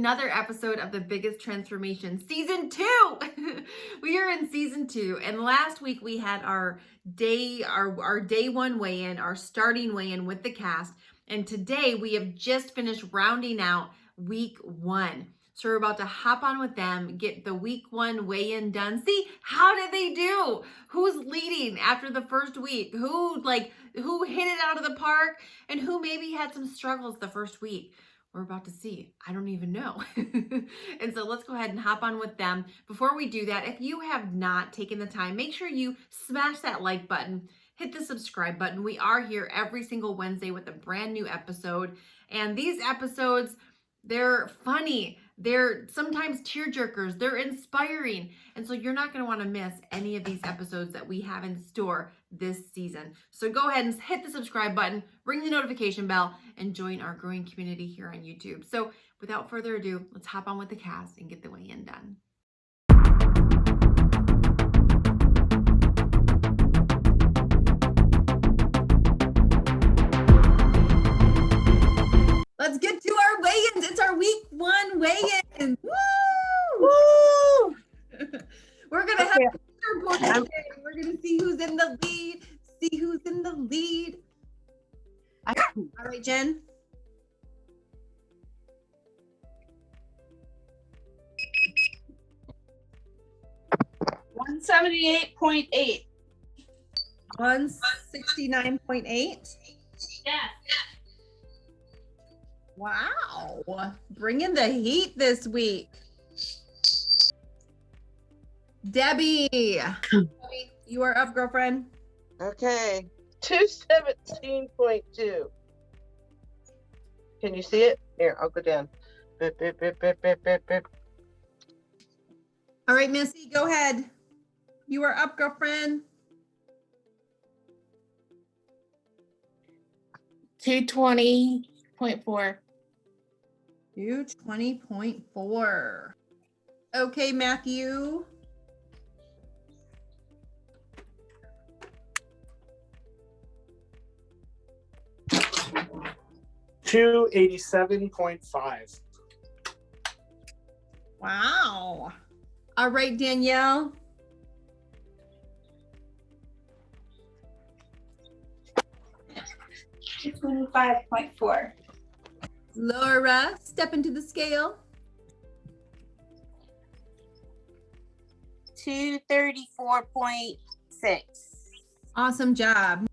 another episode of The Biggest Transformation, Season 2. We are in Season 2, and last week we had our day one weigh-in, our starting weigh-in with the cast, and today we have just finished rounding out week 1. So we're about to hop on with them, get the week 1 weigh-in done. See, how did they do? Who's leading after the first week? Who hit it out of the park? And who maybe had some struggles the first week? We're about to see. I don't even know. And so let's go ahead and hop on with them. Before we do that, if you have not taken the time, make sure you smash that like button, hit the subscribe button. We are here every single Wednesday with a brand new episode. And these episodes, they're funny. They're sometimes tearjerkers. They're inspiring. And so you're not going to want to miss any of these episodes that we have in store this season. So go ahead and hit the subscribe button, ring the notification bell, and join our growing community here on YouTube. So without further ado, let's hop on with the cast and get the weigh-in done. Let's get to our weigh-ins. It's our week 1 weigh-in. Woo! Woo! We're going to have a leaderboard today. We're going to see who's in the lead. All right, Jen. $178.8. 169.8. Yeah. Wow. Bringing the heat this week. Debbie, you are up, girlfriend. Okay, 217.2. Can you see it? Here, I'll go down. Bip, bip, bip, bip, bip, bip, bip. All right, Missy, go ahead. You are up, girlfriend. 220.4. 220.4. Okay, Matthew. 287.5. Wow. All right, Danielle. 225.4. Laura, step into the scale. 234.6. Awesome job.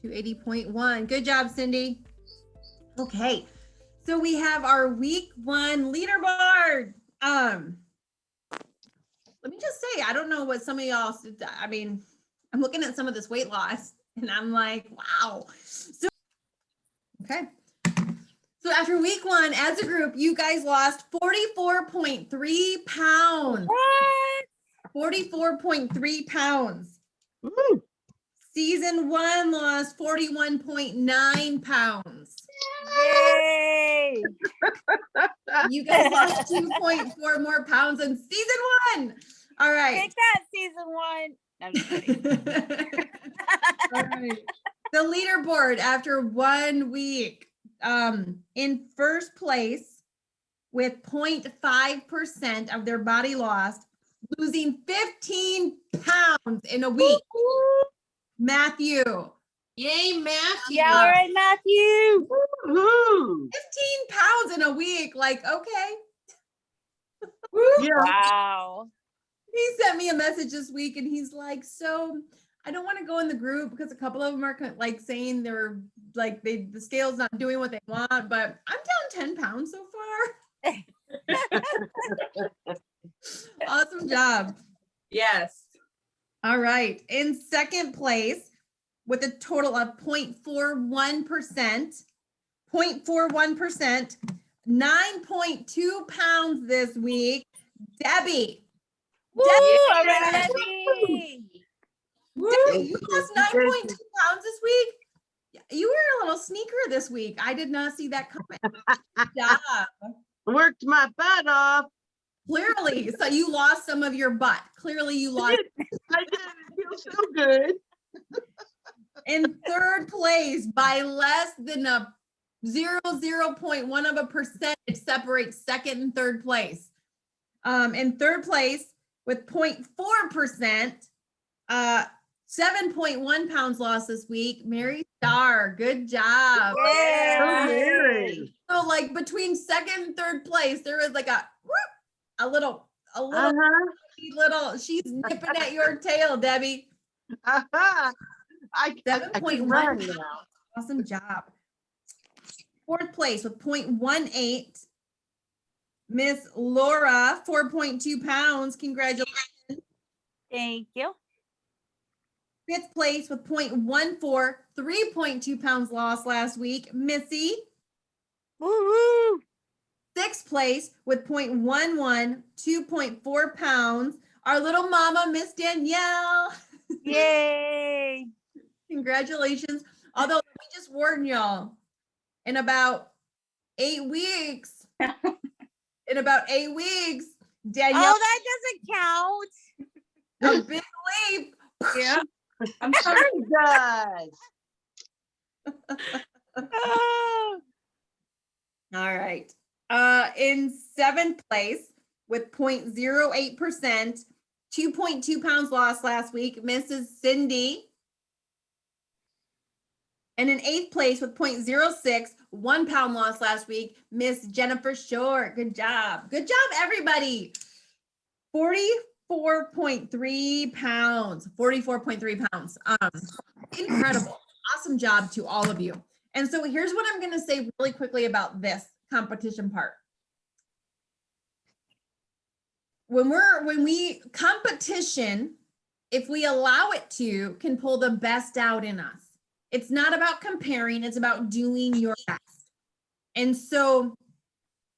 $280.1. Good job, Cindy. Okay, so we have our week 1 leaderboard. Let me just say, I don't know what some of y'all, I mean, I'm looking at some of this weight loss and I'm like, wow. So, okay. So after week 1, as a group, you guys lost 44.3 pounds. What? 44.3 pounds. Woo. Season 1 lost 41.9 pounds. Yay! You guys lost 2.4 more pounds in season 1. All right. Take that, season 1. No, I'm just kidding. All right. The leaderboard after 1 week. In first place with 0.5% of their body lost, losing 15 pounds in a week. Matthew. Yay, Matthew. Yeah, all right, Matthew. Woo. 15 pounds in a week. Like, okay. Yeah. Wow. He sent me a message this week and he's like, so I don't want to go in the group because a couple of them are like saying they're like, the scale's not doing what they want, but I'm down 10 pounds so far. Awesome job. Yes. All right. In second place with a total of 0.41%, 9.2 pounds this week, Debbie. Woo, Debbie, you lost 9.2 pounds this week? You were a little sneaker this week. I did not see that coming. Good job. Worked my butt off. Clearly, so you lost some of your butt. Clearly, you lost. I did. It feels so good. In third place by less than a 0.1 of a percent separates second and third place. In third place with 0.4%, 7.1 pounds lost this week. Mary Star, good job. Yay! So Mary. So like between second and third place, there was like a little Uh-huh. she's nipping at your tail, Debbie. Uh-huh. I can 7.1 run pounds. now. Awesome job. Fourth place with 0.18. Miss Laura, 4.2 pounds. Congratulations. Thank you. Fifth place with 0.14, 3.2 pounds lost last week. Missy. Woo woo. Sixth place with 0.11, 2.4 pounds. Our little mama, Miss Danielle. Yay! Congratulations. Although, let me just warn y'all, in about 8 weeks, Danielle, Oh, that doesn't count. a big leap. Yeah. I'm Sure sorry. it does. Oh, All right. In seventh place with 0.08%, 2.2 pounds lost last week, Mrs. Cindy. And in eighth place with 0.06, 1 pound lost last week, Miss Jennifer Short. Good job. Good job, everybody. 44.3 pounds. 44.3 pounds. Incredible. Awesome job to all of you. And so here's what I'm going to say really quickly about this competition part. Competition, if we allow it to, can pull the best out in us. It's not about comparing, it's about doing your best. And so,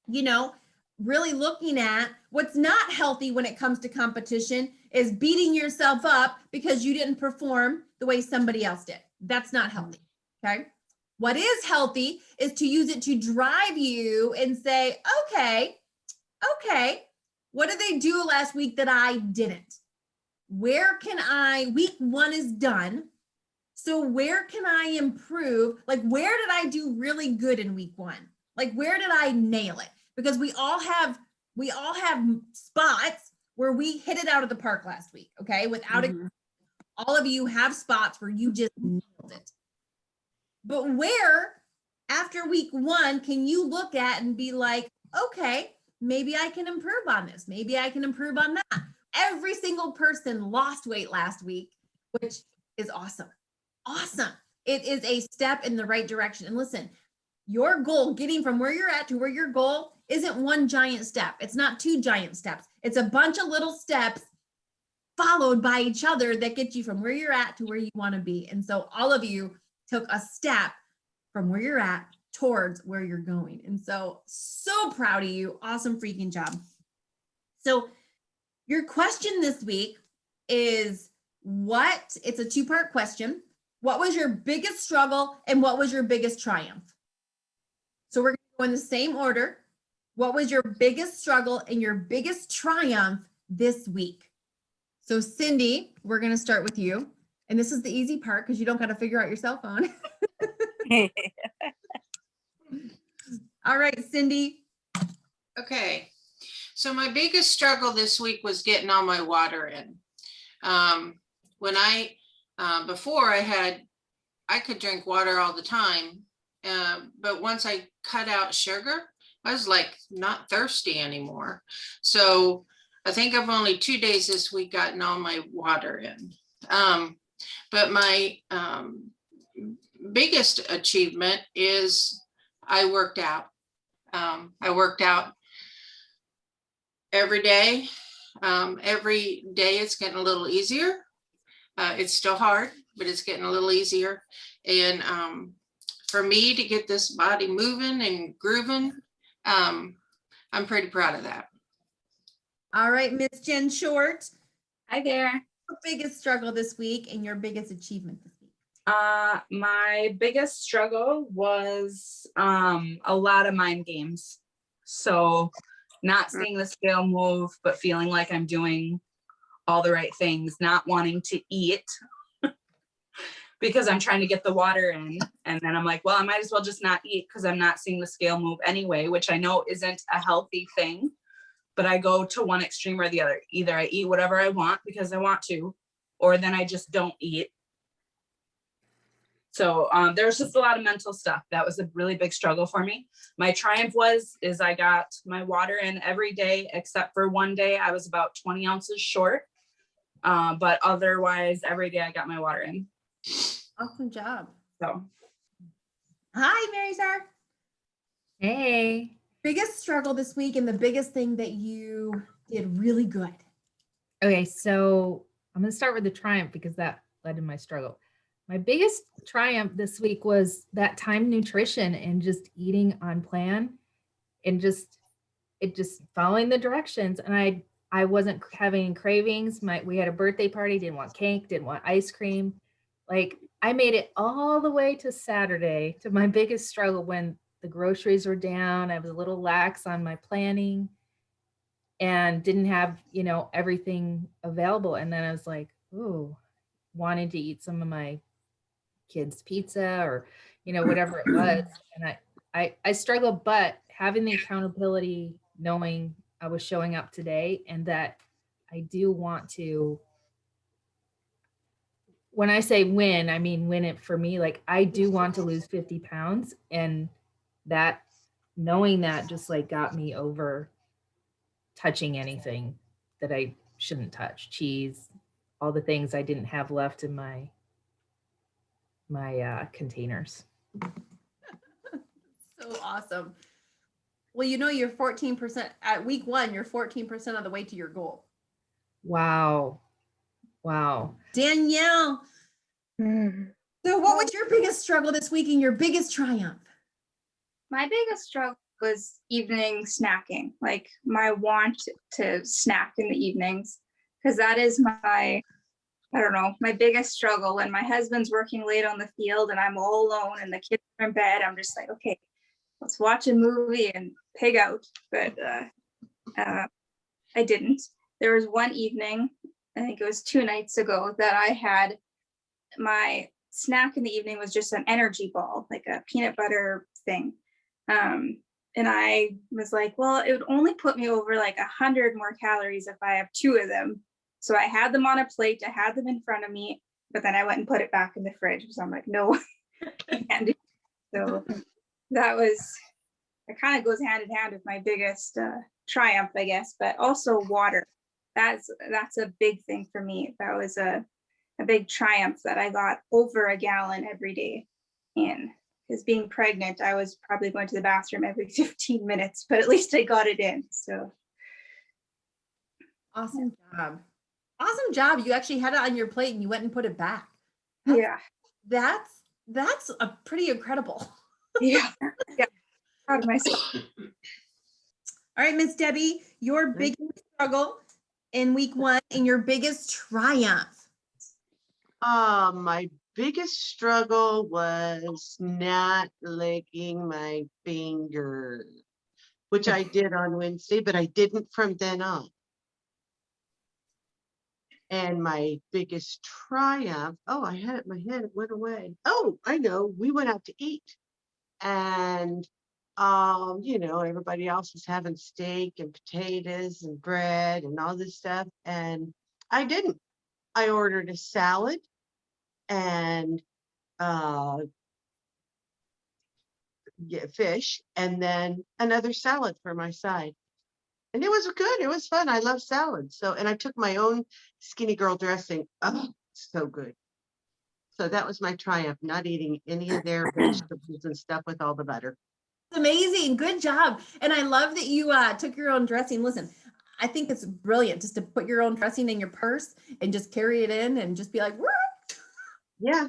really looking at what's not healthy when it comes to competition is beating yourself up because you didn't perform the way somebody else did. That's not healthy, okay? What is healthy is to use it to drive you and say, okay, what did they do last week that I didn't? Week 1 is done. So where can I improve? Like, where did I do really good in week 1? Like, where did I nail it? Because we all have spots where we hit it out of the park last week, okay? All of you have spots where you just nailed it. But where, after week 1, can you look at and be like, okay, maybe I can improve on this. Maybe I can improve on that. Every single person lost weight last week, which is awesome. Awesome. It is a step in the right direction. And listen, your goal, getting from where you're at to where your goal, isn't one giant step. It's not 2 giant steps. It's a bunch of little steps followed by each other that get you from where you're at to where you want to be. And so all of you took a step from where you're at towards where you're going. And so proud of you. Awesome freaking job. So your question this week is it's a 2-part question. What was your biggest struggle and what was your biggest triumph? So we're going to go in the same order. What was your biggest struggle and your biggest triumph this week? So Cindy, we're going to start with you. And this is the easy part because you don't got to figure out your cell phone. All right, Cindy. Okay. So my biggest struggle this week was getting all my water in. Before I could drink water all the time. But once I cut out sugar, I was like not thirsty anymore. So I think I've only 2 days this week gotten all my water in. But my biggest achievement is I worked out. I worked out every day. Every day it's getting a little easier. It's still hard, but it's getting a little easier. And for me to get this body moving and grooving, I'm pretty proud of that. All right, Miss Jen Short. Hi there. Your biggest struggle this week and your biggest achievement this week? My biggest struggle was a lot of mind games. So not seeing the scale move, but feeling like I'm doing all the right things, not wanting to eat because I'm trying to get the water in. And then I'm like, well, I might as well just not eat because I'm not seeing the scale move anyway, which I know isn't a healthy thing, but I go to one extreme or the other. Either I eat whatever I want because I want to, or then I just don't eat. So there was just a lot of mental stuff. That was a really big struggle for me. My triumph is I got my water in every day, except for one day I was about 20 ounces short. But otherwise, every day I got my water in. Awesome job. So Hi, Mary Star. Hey. Biggest struggle this week and the biggest thing that you did really good. Okay, so I'm going to start with the triumph because that led to my struggle. My biggest triumph this week was that time nutrition and just eating on plan and just following the directions. And I wasn't having cravings. We had a birthday party, didn't want cake, didn't want ice cream. Like I made it all the way to Saturday to my biggest struggle when the groceries were down. I was a little lax on my planning and didn't have, everything available. And then I was like, ooh, wanting to eat some of my kids' pizza or, whatever it was. And I struggled, but having the accountability, knowing I was showing up today and that I do want to, when I say win, I mean win it for me. Like I do want to lose 50 pounds, and that knowing that just like got me over touching anything that I shouldn't touch, cheese, all the things I didn't have left in my containers. So awesome. Well, you're 14% at week 1, you're 14% of the way to your goal. Wow. Danielle. So what was your biggest struggle this week and your biggest triumph? My biggest struggle was evening snacking, like my want to snack in the evenings, because that is my biggest struggle. When my husband's working late on the field and I'm all alone and the kids are in bed, I'm just like, okay, let's watch a movie and pig out. But I didn't. There was one evening, I think it was 2 nights ago, that I had my snack in the evening was just an energy ball, like a peanut butter thing. And I was like, well, it would only put me over like 100 more calories if I have 2 of them. So I had them on a plate, I had them in front of me, but then I went and put it back in the fridge. So I'm like, no, I can't do it. So it kind of goes hand in hand with my biggest triumph, I guess, but also water. That's a big thing for me. That was a big triumph that I got over a gallon every day. And because being pregnant, I was probably going to the bathroom every 15 minutes, but at least I got it in. So Awesome job. Awesome job. You actually had it on your plate and you went and put it back. yeah. That's a pretty incredible. Yeah. Proud of myself. All right, Miss Debbie, your biggest struggle in week 1 and your biggest triumph. My biggest struggle was not licking my finger, which I did on Wednesday, but I didn't from then on. And my biggest triumph, I had it in my head, it went away. Oh, I know, we went out to eat. And everybody else was having steak and potatoes and bread and all this stuff. And I didn't. I ordered a salad and fish, and then another salad for my side. And it was good. It was fun. I love salads. And I took my own skinny girl dressing. Oh, so good. So that was my triumph, not eating any of their vegetables and stuff with all the butter. It's amazing. Good job. And I love that you took your own dressing. Listen, I think it's brilliant just to put your own dressing in your purse and just carry it in and just be like, woo! Yeah.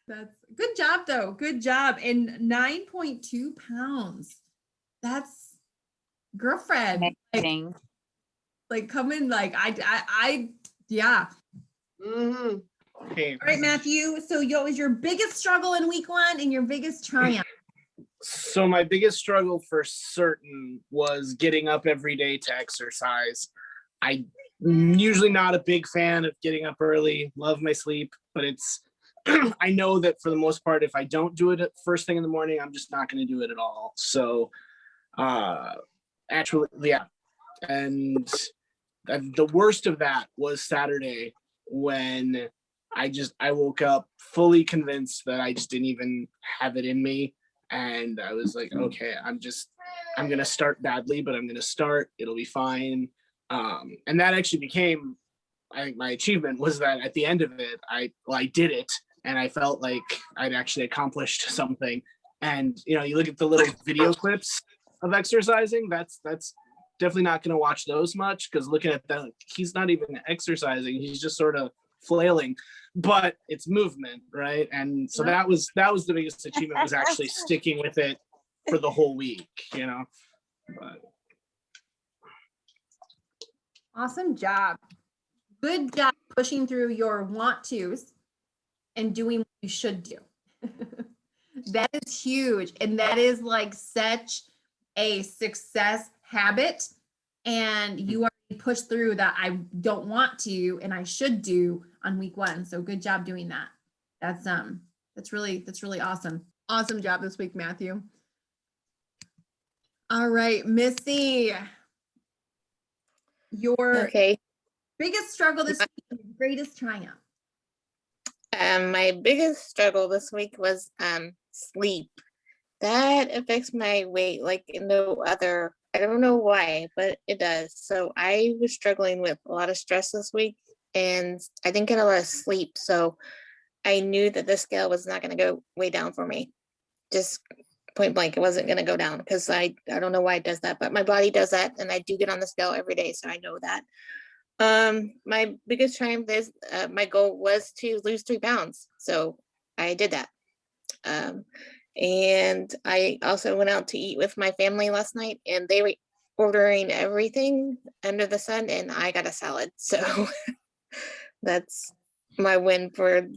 That's good job though. Good job. And 9.2 pounds. That's girlfriend. Amazing. Like coming like I yeah. Mm-hmm. Okay. All right, Matthew. So was your biggest struggle in week 1 and your biggest triumph? So my biggest struggle for certain was getting up every day to exercise. I'm usually not a big fan of getting up early, love my sleep, but it's I know that for the most part, if I don't do it at first thing in the morning, I'm just not going to do it at all. So actually, yeah. And the worst of that was Saturday when I woke up fully convinced that I just didn't even have it in me. And I was like, okay, I'm going to start badly, but I'm going to start, it'll be fine. And that actually became, I think my achievement was that at the end of it, I did it and I felt like I'd actually accomplished something. And, you look at the little video clips of exercising, that's definitely not going to watch those much, because looking at that, he's not even exercising, he's just sort of flailing, but it's movement, right? And so that was the biggest achievement, was actually sticking with it for the whole week, but Awesome job. Good job pushing through your want tos and doing what you should do. That is huge. And that is like such a success habit. And you already pushed through that I don't want to and I should do on week 1. So good job doing that. That's really awesome. Awesome job this week, Matthew. All right, Missy. Your biggest struggle this week, and your greatest triumph. My biggest struggle this week was sleep. That affects my weight like no other. I don't know why, but it does. So I was struggling with a lot of stress this week, and I didn't get a lot of sleep. So I knew that the scale was not going to go way down for me. Just point blank, it wasn't going to go down, because I don't know why it does that, but my body does that, and I do get on the scale every day, so I know that. My biggest triumph is my goal was to lose 3 pounds, so I did that. And I also went out to eat with my family last night, and they were ordering everything under the sun, and I got a salad. So that's my win for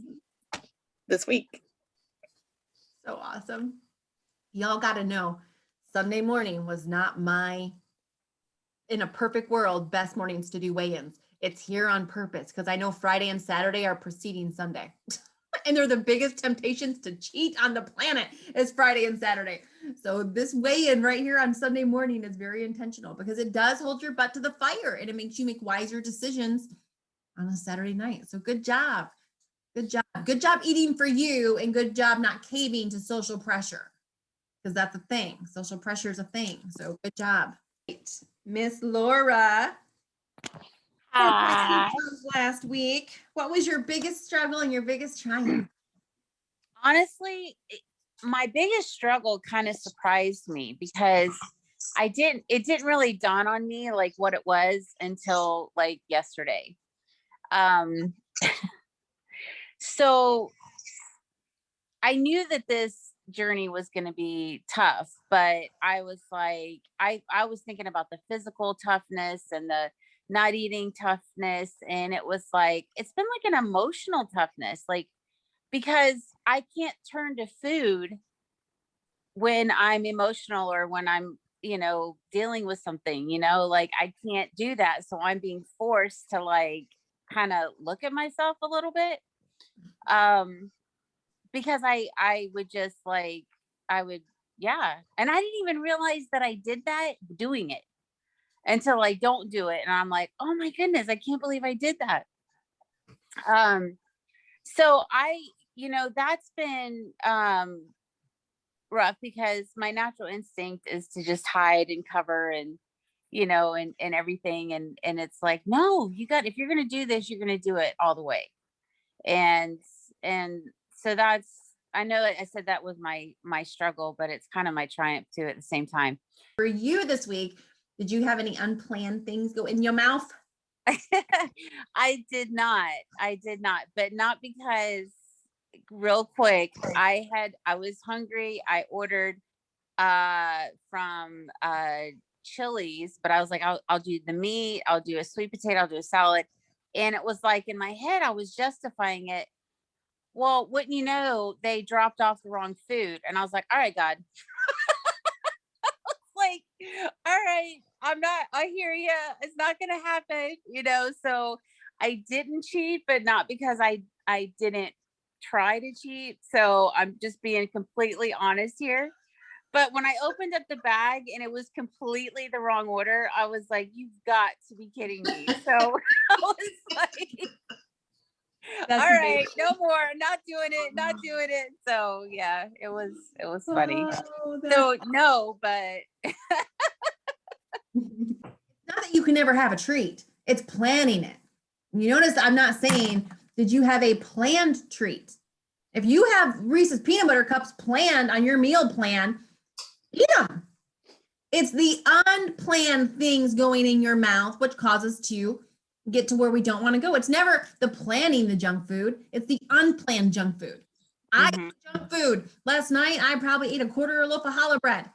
this week. So awesome. Y'all got to know, Sunday morning was not in a perfect world, best mornings to do weigh-ins. It's here on purpose, because I know Friday and Saturday are preceding Sunday. And they're the biggest temptations to cheat on the planet is Friday and Saturday. So this weigh-in right here on Sunday morning is very intentional, because it does hold your butt to the fire and it makes you make wiser decisions on a Saturday night. So good job. Good job. Good job eating for you, and good job not caving to social pressure, because that's a thing. Social pressure is a thing. So good job. Miss Laura. Hi. Last week, what was your biggest struggle and your biggest triumph? Honestly, my biggest struggle kind of surprised me, because it didn't really dawn on me like what it was until like yesterday. So I knew that this journey was going to be tough, but I was like, I was thinking about the physical toughness and the not eating toughness. And it was like, it's been like an emotional toughness, like, because I can't turn to food when I'm emotional or when I'm, dealing with something, like I can't do that. So I'm being forced to like kind of look at myself a little bit. Because I would just like, yeah. And I didn't even realize that I did that doing it until I don't do it. And I'm like, oh my goodness, I can't believe I did that. So that's been, rough, because my natural instinct is to just hide and cover and, and everything. And it's like, no, if you're going to do this, you're going to do it all the way. And so I know I said that was my struggle, but it's kind of my triumph too at the same time. For you this week, did you have any unplanned things go in your mouth? I did not, but not because, real quick, I was hungry. I ordered from Chili's, but I was like, I'll do the meat, I'll do a sweet potato, I'll do a salad. And it was like in my head, I was justifying it. Well, wouldn't you know, they dropped off the wrong food. And I was like, all right, God, all right, I hear you. It's not going to happen, so I didn't cheat, but not because I didn't try to cheat. So I'm just being completely honest here. But when I opened up the bag and it was completely the wrong order, I was like, you've got to be kidding me. So I was like, That's all amazing. right, no more, not doing it. So yeah, it was funny. Oh, that's So no, but not that you can never have a treat. It's planning it. You notice I'm not saying, did you have a planned treat? If you have Reese's peanut butter cups planned on your meal plan, eat them. It's the unplanned things going in your mouth which causes to get to where we don't want to go. It's never the planning the junk food. It's the unplanned junk food. I Mhm. ate junk food. Last night, I probably ate a quarter of a loaf of challah bread.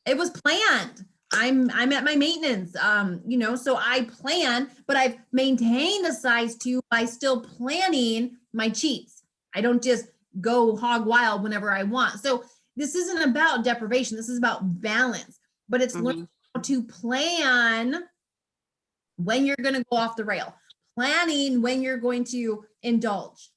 It was planned. I'm at my maintenance, so I plan, but I've maintained a size 2 by still planning my cheats. I don't just go hog wild whenever I want. So this isn't about deprivation. This is about balance, but it's learning how to plan when you're going to go off the rail, planning when you're going to indulge,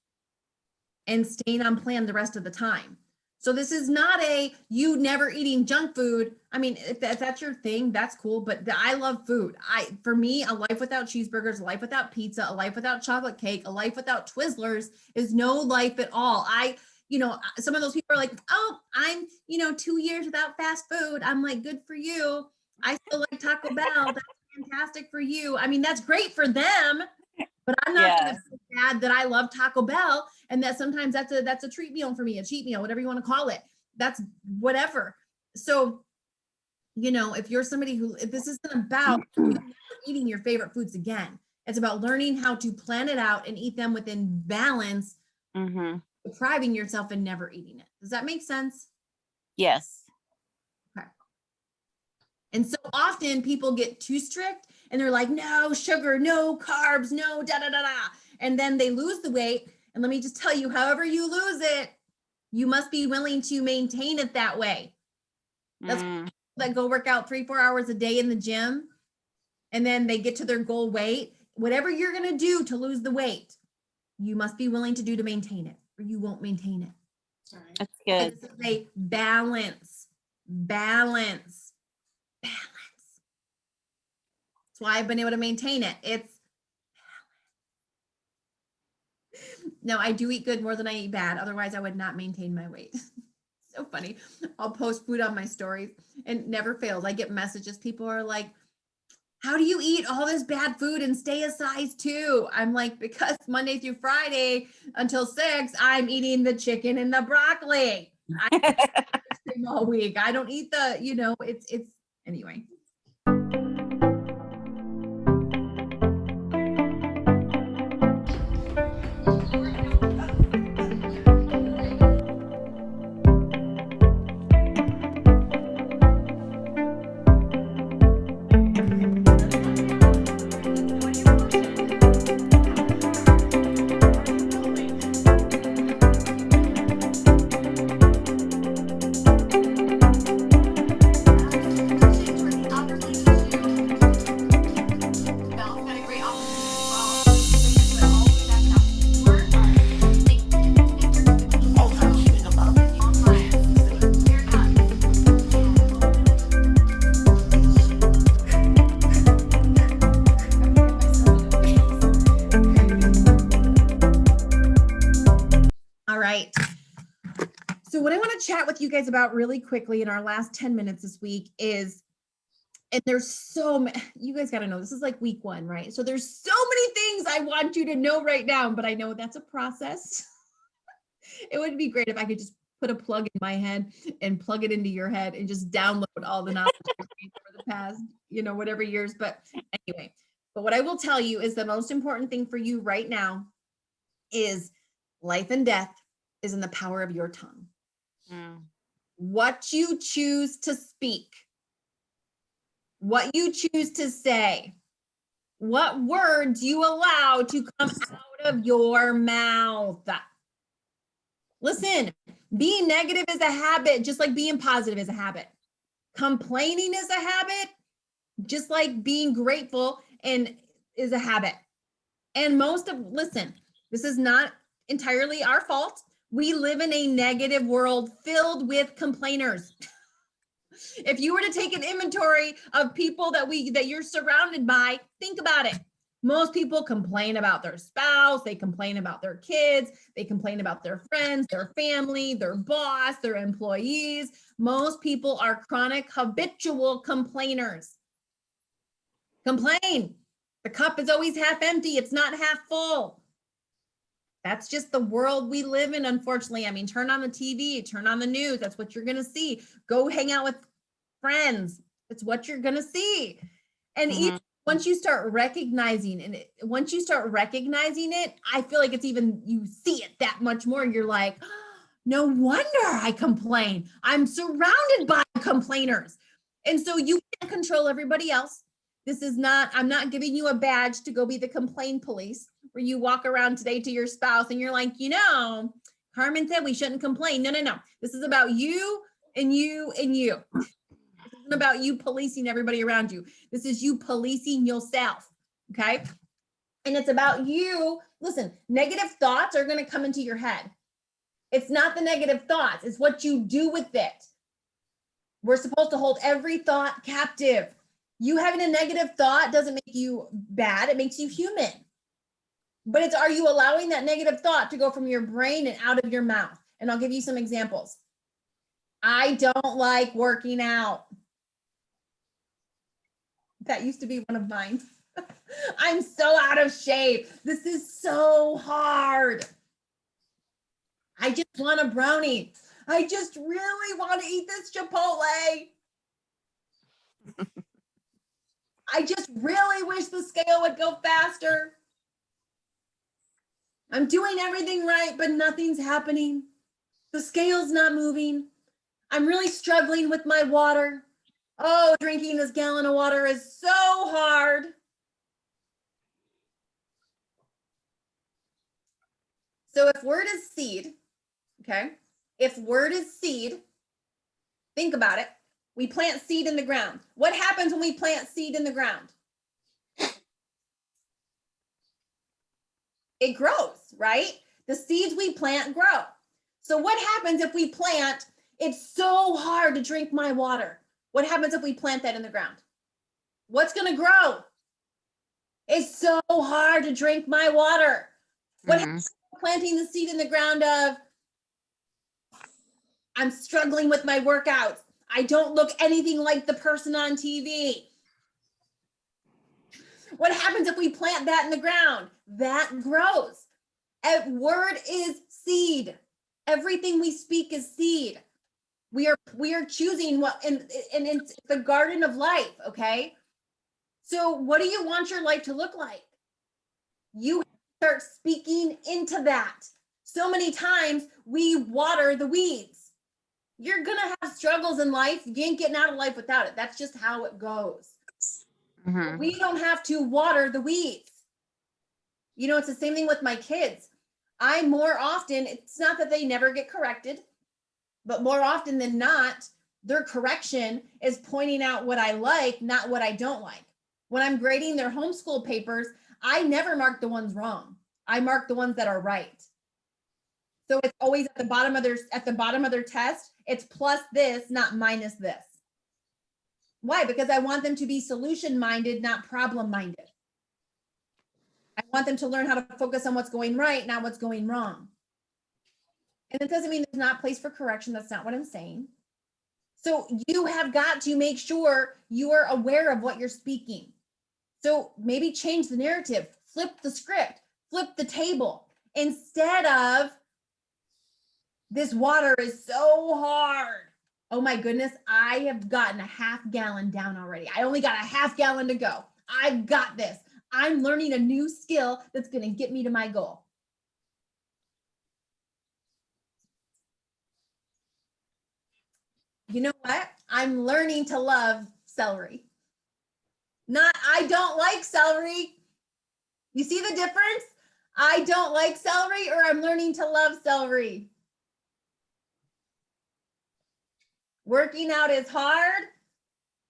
and staying on plan the rest of the time. So this is not you never eating junk food. I mean, if that's your thing, that's cool. But I love food. For me, a life without cheeseburgers, a life without pizza, a life without chocolate cake, a life without Twizzlers is no life at all. Some of those people are like, oh, I'm 2 years without fast food. I'm like, good for you. I still like Taco Bell. That's fantastic for you. I mean, that's great for them. But I'm not going to feel bad that I love Taco Bell and that sometimes that's a treat meal for me, a cheat meal, whatever you want to call it. That's whatever. So, if you're somebody if this isn't about eating your favorite foods again, it's about learning how to plan it out and eat them within balance, depriving yourself and never eating it. Does that make sense? Yes. Okay. And so often people get too strict and they're like, no sugar, no carbs, no da da da da. And then they lose the weight. And let me just tell you, however you lose it, you must be willing to maintain it that way. That's that go work out 3-4 hours a day in the gym. And then they get to their goal weight. Whatever you're going to do to lose the weight, you must be willing to do to maintain it, or you won't maintain it. All right. That's And good. this is a balance. That's why I've been able to maintain it. No, I do eat good more than I eat bad. Otherwise, I would not maintain my weight. So funny. I'll post food on my stories and it never fails. I get messages. People are like, how do you eat all this bad food and stay a size 2? I'm like, because Monday through Friday until 6, I'm eating the chicken and the broccoli. I eat ice cream all week. I don't eat it's anyway. All right. So what I want to chat with you guys about really quickly in our last 10 minutes this week is, and there's so many, you guys got to know, this is like week 1, right? So there's so many things I want you to know right now, but I know that's a process. It would be great if I could just put a plug in my head and plug it into your head and just download all the knowledge I've gained for the past, whatever years. But anyway, but what I will tell you is the most important thing for you right now is life and death is in the power of your tongue. What you choose to speak, what you choose to say, what words you allow to come out of your mouth. Listen, being negative is a habit, just like being positive is a habit. Complaining is a habit, just like being grateful and is a habit. And listen, this is not entirely our fault. We live in a negative world filled with complainers. If you were to take an inventory of people that you're surrounded by, think about it. Most people complain about their spouse, they complain about their kids, they complain about their friends, their family, their boss, their employees. Most people are chronic, habitual complainers. Complain. The cup is always half empty, it's not half full. That's just the world we live in, unfortunately. I mean, turn on the TV, turn on the news, that's what you're gonna see. Go hang out with friends, it's what you're gonna see. And once you start recognizing it, I feel like it's even, you see it that much more. You're like, oh, no wonder I complain. I'm surrounded by complainers. And so you can't control everybody else. I'm not giving you a badge to go be the complaint police where you walk around today to your spouse and you're like, Carmen said we shouldn't complain. No. This is about you and you and you. This isn't about you policing everybody around you. This is you policing yourself, okay? And it's about you. Listen, negative thoughts are going to come into your head. It's not the negative thoughts. It's what you do with it. We're supposed to hold every thought captive. You having a negative thought doesn't make you bad. It makes you human. But are you allowing that negative thought to go from your brain and out of your mouth? And I'll give you some examples. I don't like working out. That used to be one of mine. I'm so out of shape. This is so hard. I just want a brownie. I just really want to eat this Chipotle. I just really wish the scale would go faster. I'm doing everything right, but nothing's happening. The scale's not moving. I'm really struggling with my water. Oh, drinking this gallon of water is so hard. So if word is seed, okay? If word is seed, think about it. We plant seed in the ground. What happens when we plant seed in the ground? It grows, right? The seeds we plant grow. So what happens if we plant, it's so hard to drink my water? What happens if we plant that in the ground? What's going to grow? It's so hard to drink my water. What happens if we're planting the seed in the ground of, I'm struggling with my workouts. I don't look anything like the person on TV. What happens if we plant that in the ground? That grows. A word is seed. Everything we speak is seed. We are choosing what, and it's the garden of life, okay? So what do you want your life to look like? You start speaking into that. So many times we water the weeds. You're gonna have struggles in life. You ain't getting out of life without it. That's just how it goes. We don't have to water the weeds. It's the same thing with my kids. It's not that they never get corrected, but more often than not, their correction is pointing out what I like, not what I don't like. When I'm grading their homeschool papers, I never mark the ones wrong. I mark the ones that are right. So it's always at the bottom of their test, it's plus this, not minus this. Why? Because I want them to be solution-minded, not problem-minded. I want them to learn how to focus on what's going right, not what's going wrong. And it doesn't mean there's not a place for correction. That's not what I'm saying. So you have got to make sure you are aware of what you're speaking. So maybe change the narrative, flip the script, flip the table. Instead of, this water is so hard. Oh my goodness, I have gotten a half gallon down already. I only got a half gallon to go. I've got this. I'm learning a new skill that's going to get me to my goal. You know what? I'm learning to love celery. Not, I don't like celery. You see the difference? I don't like celery, or I'm learning to love celery. Working out is hard.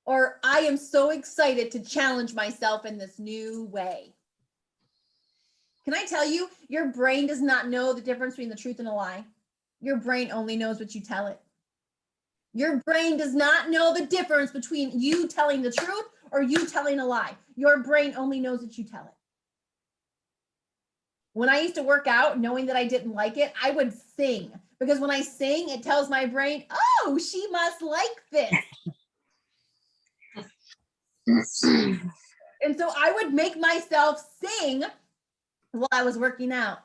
or I am so excited to challenge myself in this new way. Can I tell you, your brain does not know the difference between the truth and a lie. Your brain only knows what you tell it. Your brain does not know the difference between you telling the truth or you telling a lie. Your brain only knows what you tell it. When I used to work out, knowing that I didn't like it, I would sing, because when I sing, it tells my brain, oh, she must like this. And so I would make myself sing while I was working out.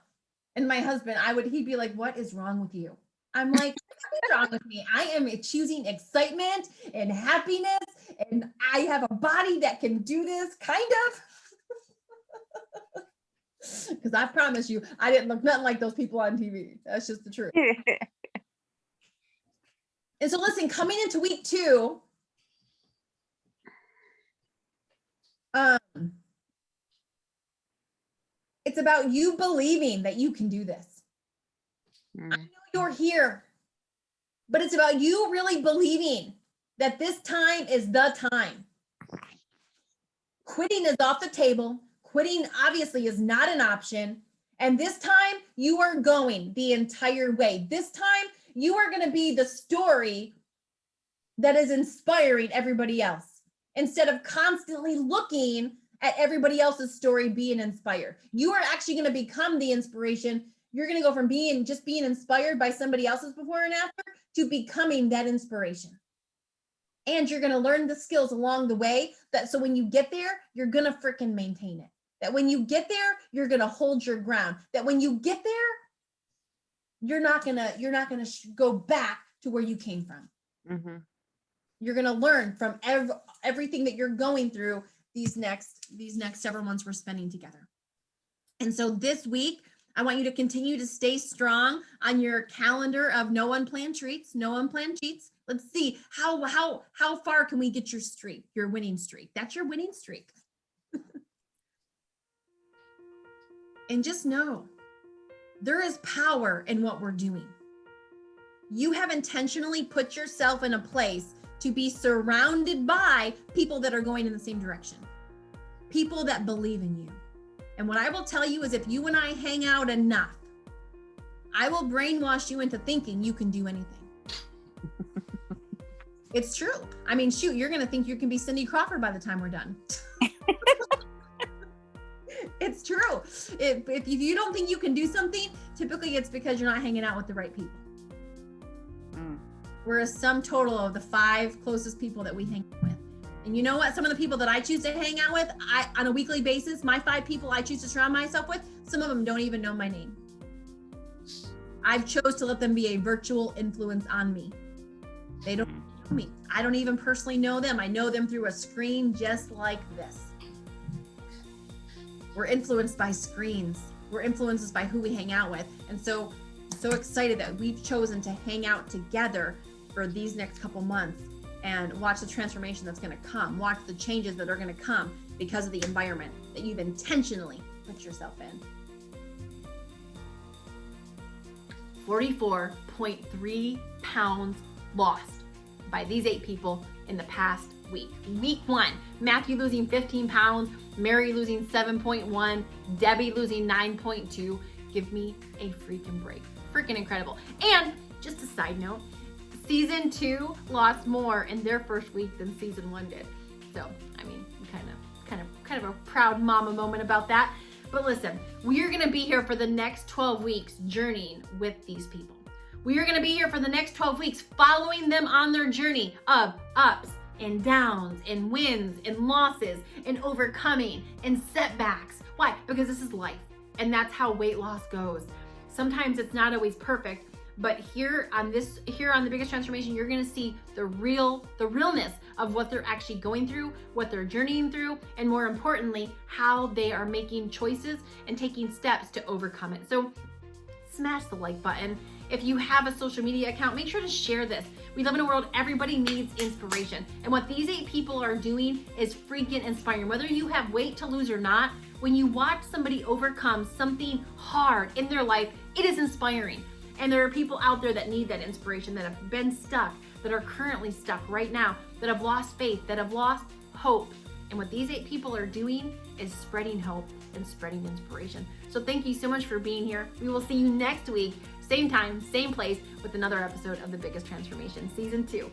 And my husband, he'd be like, what is wrong with you? I'm like, what's wrong with me? I am choosing excitement and happiness, and I have a body that can do this, kind of. Because I promise you, I didn't look nothing like those people on TV. That's just the truth. And so listen, coming into week 2, it's about you believing that you can do this. I know you're here, but it's about you really believing that this time is the time. Quitting is off the table. Quitting obviously is not an option. And this time you are going the entire way. This time you are going to be the story that is inspiring everybody else, instead of constantly looking at everybody else's story being inspired. You are actually going to become the inspiration. You're going to go from being inspired by somebody else's before and after to becoming that inspiration. And you're going to learn the skills along the way, that so when you get there, you're going to freaking maintain it. That when you get there, you're going to hold your ground. That when you get there, you're not going to go back to where you came from. Mm-hmm. You're going to learn from everything that you're going through these next several months we're spending together. And so this week, I want you to continue to stay strong on your calendar of no unplanned treats, no unplanned cheats. Let's see how far can we get your streak, your winning streak. That's your winning streak. And just know there is power in what we're doing. You have intentionally put yourself in a place to be surrounded by people that are going in the same direction, people that believe in you. And what I will tell you is, if you and I hang out enough, I will brainwash you into thinking you can do anything. It's true. I mean, shoot, you're going to think you can be Cindy Crawford by the time we're done. It's true. If you don't think you can do something, typically it's because you're not hanging out with the right people. We're a sum total of the 5 closest people that we hang out with. And you know what? Some of the people that I choose to hang out with, on a weekly basis, my 5 people I choose to surround myself with, some of them don't even know my name. I've chose to let them be a virtual influence on me. They don't know me. I don't even personally know them. I know them through a screen just like this. We're influenced by screens. We're influenced by who we hang out with. And so excited that we've chosen to hang out together for these next couple months and watch the transformation that's going to come, watch the changes that are going to come because of the environment that you've intentionally put yourself in. 44.3 pounds lost by these 8 people in the past week. Week 1, Matthew losing 15 pounds, Mary losing 7.1, Debbie losing 9.2. Give me a freaking break. Freaking incredible. And just a side note, season 2 lost more in their first week than season 1 did. So, I mean, kind of a proud mama moment about that. But listen, we are going to be here for the next 12 weeks journeying with these people. We are going to be here for the next 12 weeks following them on their journey of ups and downs and wins and losses and overcoming and setbacks. Why? Because this is life, and that's how weight loss goes. Sometimes it's not always perfect, but here on the Biggest Transformation, you're going to see the realness of what they're actually going through, what they're journeying through, and more importantly, how they are making choices and taking steps to overcome it. So smash the like button. If you have a social media account, make sure to share this. We live in a world, everybody needs inspiration. And what these 8 people are doing is freaking inspiring. Whether you have weight to lose or not, when you watch somebody overcome something hard in their life, it is inspiring. And there are people out there that need that inspiration, that have been stuck, that are currently stuck right now, that have lost faith, that have lost hope. And what these 8 people are doing is spreading hope and spreading inspiration. So thank you so much for being here. We will see you next week, same time, same place, with another episode of The Biggest Transformation, Season 2.